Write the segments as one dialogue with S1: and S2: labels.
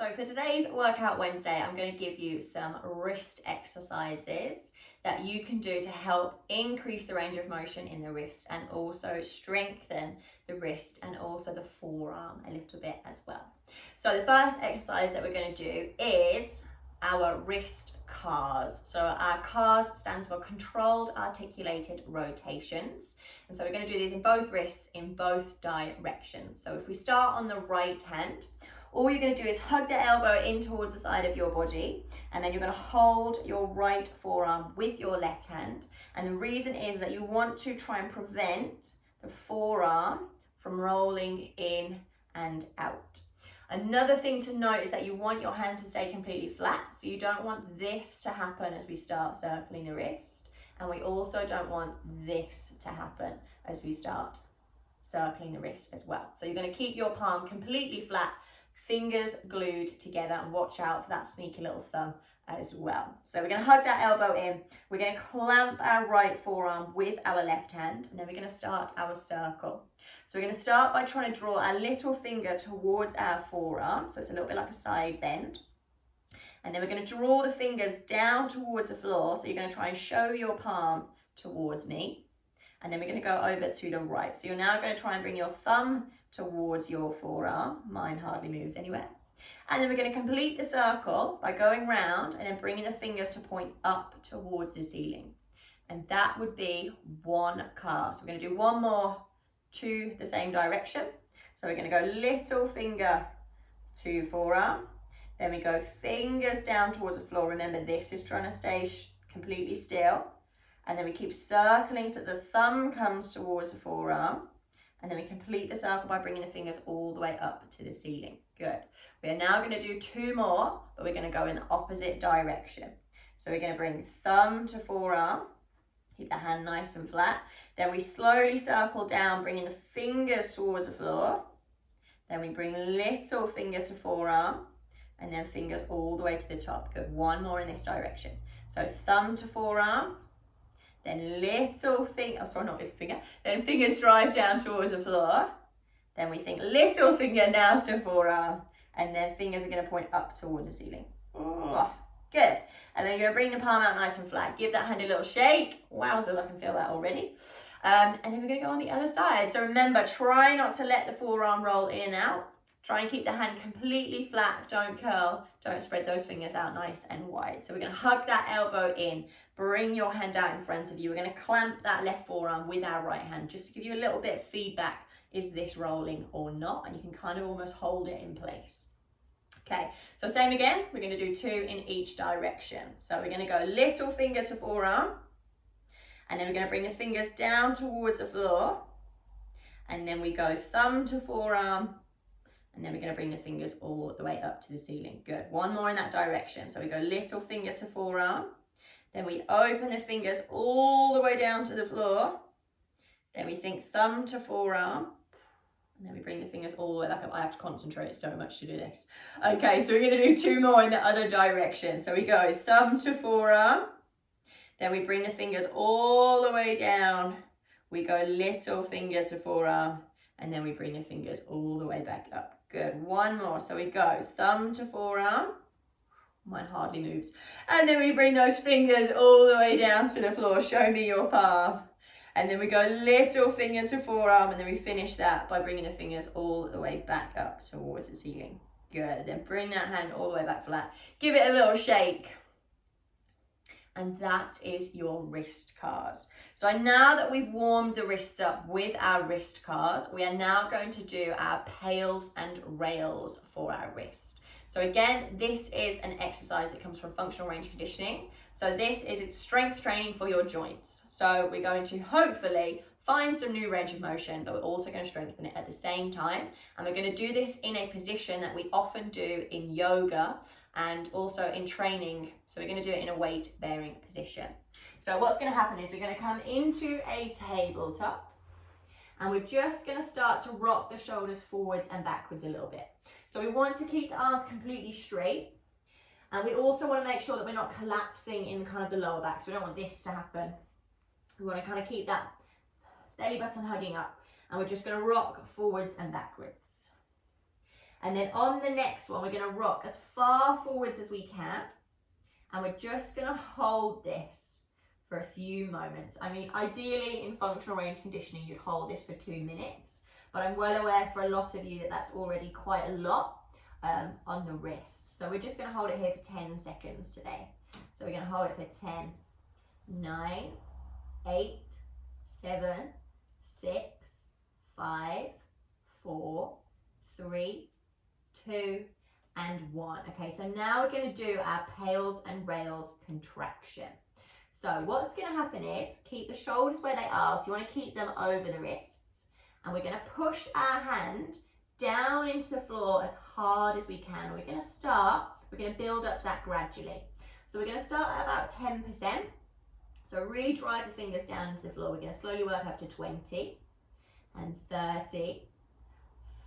S1: So for today's Workout Wednesday, I'm going to give you some wrist exercises that you can do to help increase the range of motion in the wrist and also strengthen the wrist and also the forearm a little bit as well. So the first exercise that we're going to do is our wrist CARs. So our CARs stands for controlled articulated rotations. And so we're going to do these in both wrists in both directions. So if we start on the right hand, all you're going to do is hug the elbow in towards the side of your body, and then you're going to hold your right forearm with your left hand. And the reason is that you want to try and prevent the forearm from rolling in and out. Another thing to note is that you want your hand to stay completely flat, so you don't want this to happen as we start circling the wrist, and we also don't want this to happen as we start circling the wrist as well. So you're going to keep your palm completely flat, fingers glued together, and watch out for that sneaky little thumb as well. So we're going to hug that elbow in, we're going to clamp our right forearm with our left hand, and then we're going to start our circle. So we're going to start by trying to draw our little finger towards our forearm, so it's a little bit like a side bend. And then we're going to draw the fingers down towards the floor, so you're going to try and show your palm towards me. And then we're going to go over to the right. So you're now going to try and bring your thumb towards your forearm. Mine hardly moves anywhere. And then we're going to complete the circle by going round and then bringing the fingers to point up towards the ceiling. And that would be one CAR. So we're going to do one more to the same direction. So we're going to go little finger to forearm. Then we go fingers down towards the floor. Remember, this is trying to stay completely still. And then we keep circling so the thumb comes towards the forearm. And then we complete the circle by bringing the fingers all the way up to the ceiling. Good. We are now going to do two more, but we're going to go in the opposite direction. So we're going to bring thumb to forearm. Keep the hand nice and flat. Then we slowly circle down, bringing the fingers towards the floor. Then we bring little finger to forearm. And then fingers all the way to the top. Good. One more in this direction. So thumb to forearm. Then little finger, then fingers drive down towards the floor. Then we think little finger now to forearm, and then fingers are going to point up towards the ceiling. Oh, good. And then you're going to bring the palm out nice and flat. Give that hand a little shake. Wowzers, I can feel that already. And then we're going to go on the other side. So remember, try not to let the forearm roll in and out. Try and keep the hand completely flat. Don't curl. Don't spread those fingers out nice and wide. So we're going to hug that elbow in. Bring your hand out in front of you. We're going to clamp that left forearm with our right hand just to give you a little bit of feedback. Is this rolling or not? And you can kind of almost hold it in place. Okay, so same again. We're going to do two in each direction. So we're going to go little finger to forearm. And then we're going to bring the fingers down towards the floor. And then we go thumb to forearm. And then we're going to bring the fingers all the way up to the ceiling. Good. One more in that direction. So we go little finger to forearm. Then we open the fingers all the way down to the floor. Then we think thumb to forearm. And then we bring the fingers all the way back up. I have to concentrate so much to do this. Okay, so we're going to do two more in the other direction. So we go thumb to forearm. Then we bring the fingers all the way down. We go little finger to forearm. And then we bring the fingers all the way back up. Good. One more. So we go thumb to forearm. Mine hardly moves. And then we bring those fingers all the way down to the floor. Show me your palm. And then we go little finger to forearm. And then we finish that by bringing the fingers all the way back up towards the ceiling. Good. Then bring that hand all the way back flat. Give it a little shake. And that is your wrist CARs. So now that we've warmed the wrists up with our wrist CARs, we are now going to do our pails and rails for our wrist. So again, this is an exercise that comes from functional range conditioning. So this is its strength training for your joints. So we're going to hopefully find some new range of motion, but we're also going to strengthen it at the same time. And we're going to do this in a position that we often do in yoga and also in training. So we're going to do it in a weight bearing position. So what's going to happen is we're going to come into a tabletop and we're just going to start to rock the shoulders forwards and backwards a little bit. So we want to keep the arms completely straight, and we also want to make sure that we're not collapsing in kind of the lower back. So we don't want this to happen. We want to kind of keep that belly button hugging up, and we're just going to rock forwards and backwards. And then on the next one, we're going to rock as far forwards as we can. And we're just going to hold this for a few moments. I mean, ideally in functional range conditioning, you'd hold this for 2 minutes, but I'm well aware for a lot of you that that's already quite a lot on the wrist. So we're just going to hold it here for 10 seconds today. So we're going to hold it for 10, 9, 8, 7, 6, 5, 4, 3, 2, and 1. Okay, so now we're going to do our pails and rails contraction. So what's going to happen is keep the shoulders where they are. So you want to keep them over the wrists. And we're going to push our hand down into the floor as hard as we can. We're going to build up to that gradually. So we're going to start at about 10%. So really drive the fingers down into the floor. We're going to slowly work up to 20 and 30,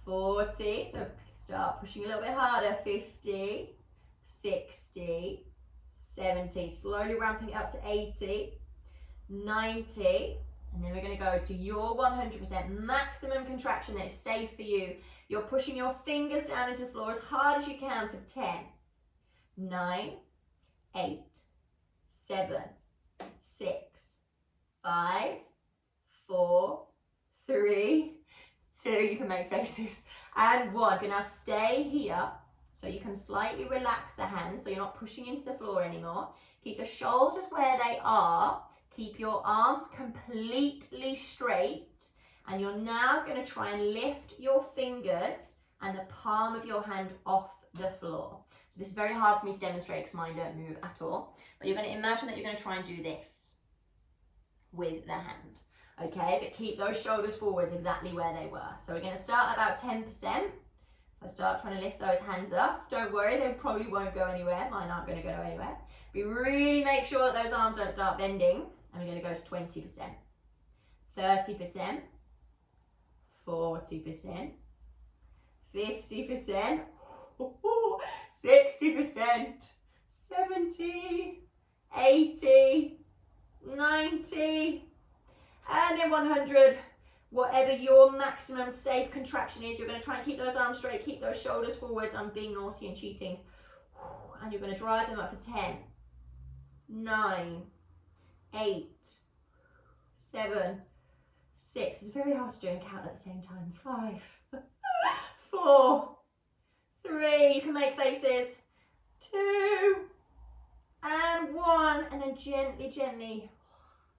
S1: 40. So start pushing a little bit harder. 50, 60, 70, slowly ramping up to 80, 90, and then we're going to go to your 100% maximum contraction that is safe for you. You're pushing your fingers down into the floor as hard as you can for 10, 9, 8, 7, 6, 5, 4, 3, 2, you can make faces, and 1. You can now stay here. So you can slightly relax the hands so you're not pushing into the floor anymore. Keep the shoulders where they are. Keep your arms completely straight. And you're now going to try and lift your fingers and the palm of your hand off the floor. So this is very hard for me to demonstrate because mine don't move at all. But you're going to imagine that you're going to try and do this with the hand. Okay, but keep those shoulders forwards exactly where they were. So we're going to start at about 10%. So start trying to lift those hands up. Don't worry, they probably won't go anywhere. Mine aren't going to go anywhere. We really make sure that those arms don't start bending. And we're going to go to 20%, 30%, 40%, 50%, 60%, 70, 80, 90, and then 100. Whatever your maximum safe contraction is, you're going to try and keep those arms straight, keep those shoulders forwards. I'm being naughty and cheating. And you're going to drive them up for 10, 9, 8, 7, 6. It's very hard to do and count at the same time. 5, 4, 3. You can make faces. 2, and 1. And then gently, gently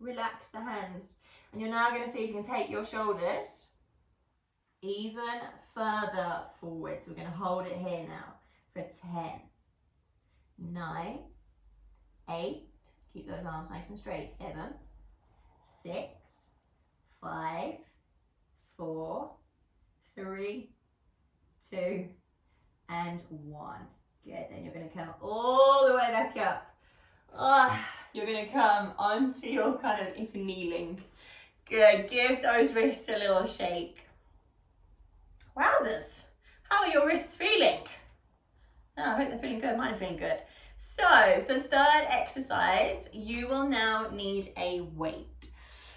S1: relax the hands. And you're now going to see if you can take your shoulders even further forward. So we're going to hold it here now for 10, 9, 8, keep those arms nice and straight, 7, 6, 5, 4, 3, 2, and 1. Good, then you're going to come all the way back up. You're going to come onto your into kneeling. Good, give those wrists a little shake. Wowzers, how are your wrists feeling? Oh, I hope they're feeling good, mine are feeling good. So for the third exercise, you will now need a weight.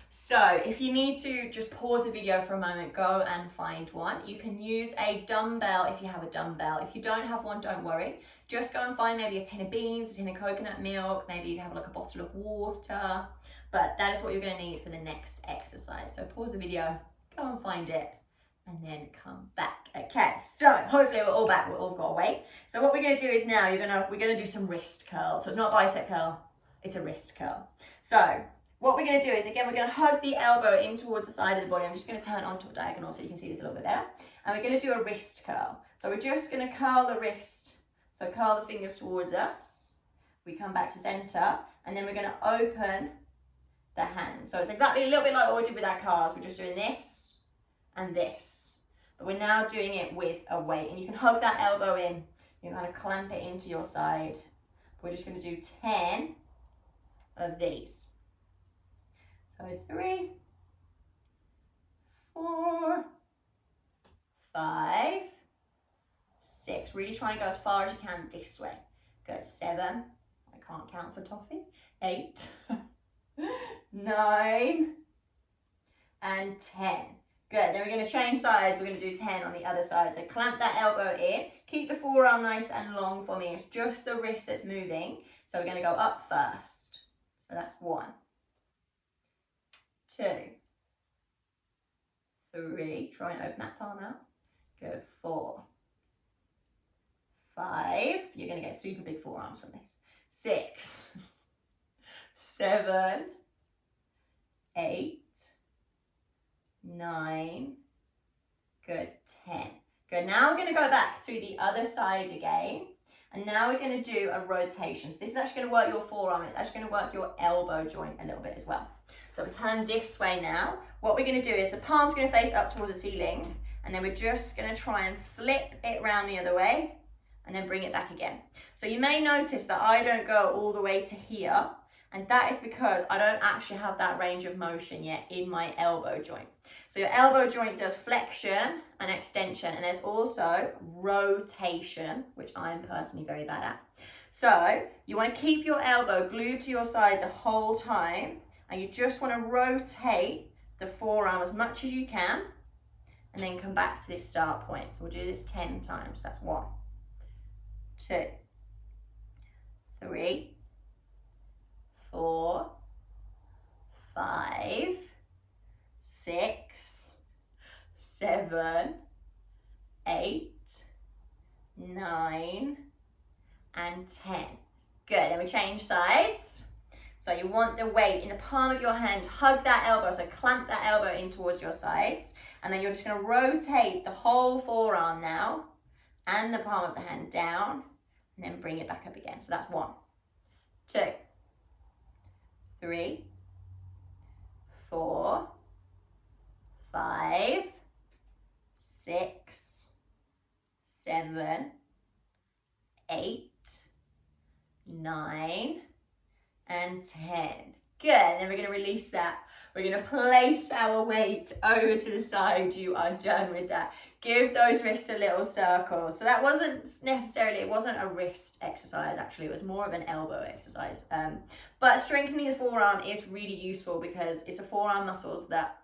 S1: So if you need to just pause the video for a moment, go and find one. You can use a dumbbell if you have a dumbbell. If you don't have one, don't worry. Just go and find maybe a tin of beans, a tin of coconut milk, maybe you have like a bottle of water. But that is what you're going to need for the next exercise. So pause the video, go and find it, and then come back. Okay, so hopefully we're all back, we've all got a weight. So what we're going to do is now we're going to do some wrist curls. So it's not a bicep curl, it's a wrist curl. So what we're going to do is, again, we're going to hug the elbow in towards the side of the body. I'm just going to turn onto a diagonal so you can see this a little bit better. And we're going to do a wrist curl. So we're just going to curl the wrist. So curl the fingers towards us. We come back to center, and then we're going to open the hand. So it's exactly a little bit like what we did with our calves. We're just doing this and this. But we're now doing it with a weight. And you can hug that elbow in. You can kind of clamp it into your side. We're just going to do 10 of these. So 3, 4, 5, 6. Really try and go as far as you can this way. Good. 7. I can't count for toffee. 8, 9, and 10. Good, then we're going to change sides. We're going to do 10 on the other side. So clamp that elbow in. Keep the forearm nice and long for me. It's just the wrist that's moving. So we're going to go up first. So that's 1, 2, 3. Try and open that palm out. Good, 4, 5. You're going to get super big forearms from this. 6, 7, 8, 9, good, 10. Good, now we're going to go back to the other side again. And now we're going to do a rotation. So this is actually going to work your forearm. It's actually going to work your elbow joint a little bit as well. So we turn this way now. What we're going to do is the palm's going to face up towards the ceiling. And then we're just going to try and flip it around the other way. And then bring it back again. So you may notice that I don't go all the way to here. And that is because I don't actually have that range of motion yet in my elbow joint. So your elbow joint does flexion and extension, and there's also rotation, which I'm personally very bad at. So you want to keep your elbow glued to your side the whole time, and you just want to rotate the forearm as much as you can, and then come back to this start point. So we'll do this 10 times. That's 1, 2, 3, 4, 5, 6, 7, 8, 9, and 10. Good, then we change sides. So you want the weight in the palm of your hand, hug that elbow, so clamp that elbow in towards your sides, and then you're just going to rotate the whole forearm now, and the palm of the hand down, and then bring it back up again. So that's 1, 2, 3, 4, 5, 6, 7, 8, 9, and 10. Good, and then we're going to release that. We're going to place our weight over to the side. You are done with that. Give those wrists a little circle. So that wasn't necessarily, it wasn't a wrist exercise actually, it was more of an elbow exercise. But strengthening the forearm is really useful because it's the forearm muscles that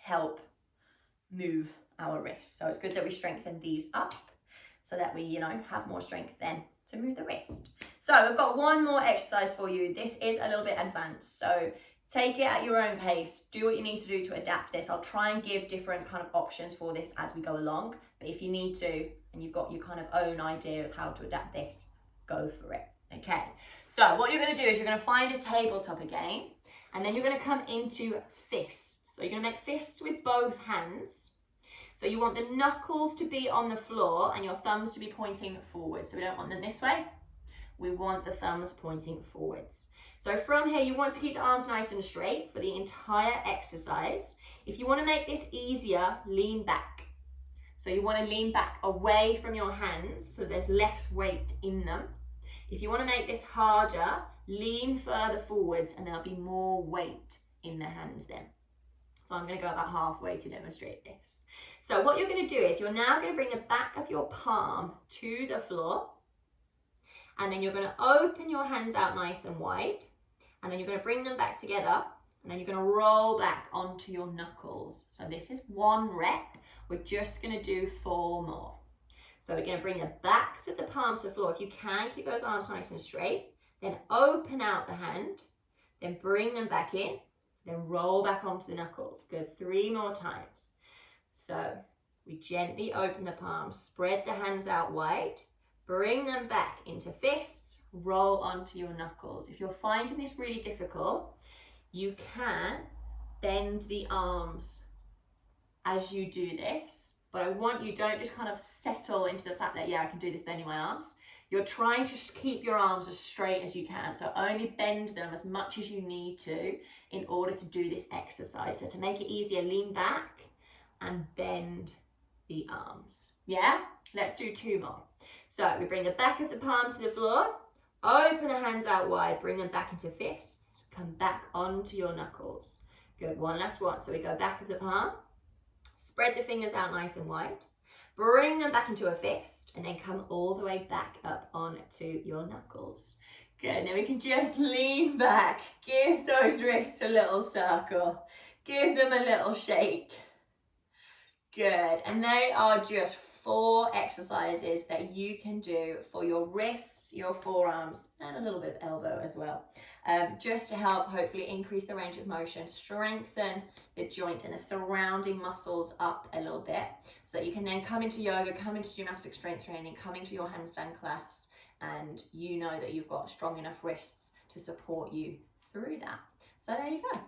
S1: help move our wrists. So it's good that we strengthen these up so that we, have more strength then to move the wrist. So we've got one more exercise for you. This is a little bit advanced. So take it at your own pace. Do what you need to do to adapt this. I'll try and give different kind of options for this as we go along. But if you need to, and you've got your kind of own idea of how to adapt this, go for it. Okay. So what you're going to do is you're going to find a tabletop again, and then you're going to come into fists. So you're going to make fists with both hands. So you want the knuckles to be on the floor and your thumbs to be pointing forward. So we don't want them this way. We want the thumbs pointing forwards. So from here, you want to keep the arms nice and straight for the entire exercise. If you want to make this easier, lean back. So you want to lean back away from your hands so there's less weight in them. If you want to make this harder, lean further forwards and there'll be more weight in the hands then. So I'm going to go about halfway to demonstrate this. So what you're going to do is you're now going to bring the back of your palm to the floor. And then you're going to open your hands out nice and wide. And then you're going to bring them back together. And then you're going to roll back onto your knuckles. So this is 1 rep. We're just going to do 4 more. So we're going to bring the backs of the palms to the floor. If you can, keep those arms nice and straight. Then open out the hand. Then bring them back in. Then roll back onto the knuckles. Good, 3 more times. So we gently open the palms, spread the hands out wide, bring them back into fists, roll onto your knuckles. If you're finding this really difficult, you can bend the arms as you do this. But I want you, don't just kind of settle into the fact that, yeah, I can do this bending my arms. You're trying to keep your arms as straight as you can. So only bend them as much as you need to in order to do this exercise. So to make it easier, lean back and bend the arms. Yeah? Let's do 2 more. So we bring the back of the palm to the floor, open the hands out wide, bring them back into fists, come back onto your knuckles. Good, 1 last one. So we go back of the palm, spread the fingers out nice and wide, bring them back into a fist, and then come all the way back up onto your knuckles. Good, and then we can just lean back, give those wrists a little circle, give them a little shake. Good. And they are just 4 exercises that you can do for your wrists, your forearms, and a little bit of elbow as well. Just to help hopefully increase the range of motion, strengthen the joint and the surrounding muscles up a little bit, so that you can then come into yoga, come into gymnastic strength training, come into your handstand class, and you know that you've got strong enough wrists to support you through that. So there you go.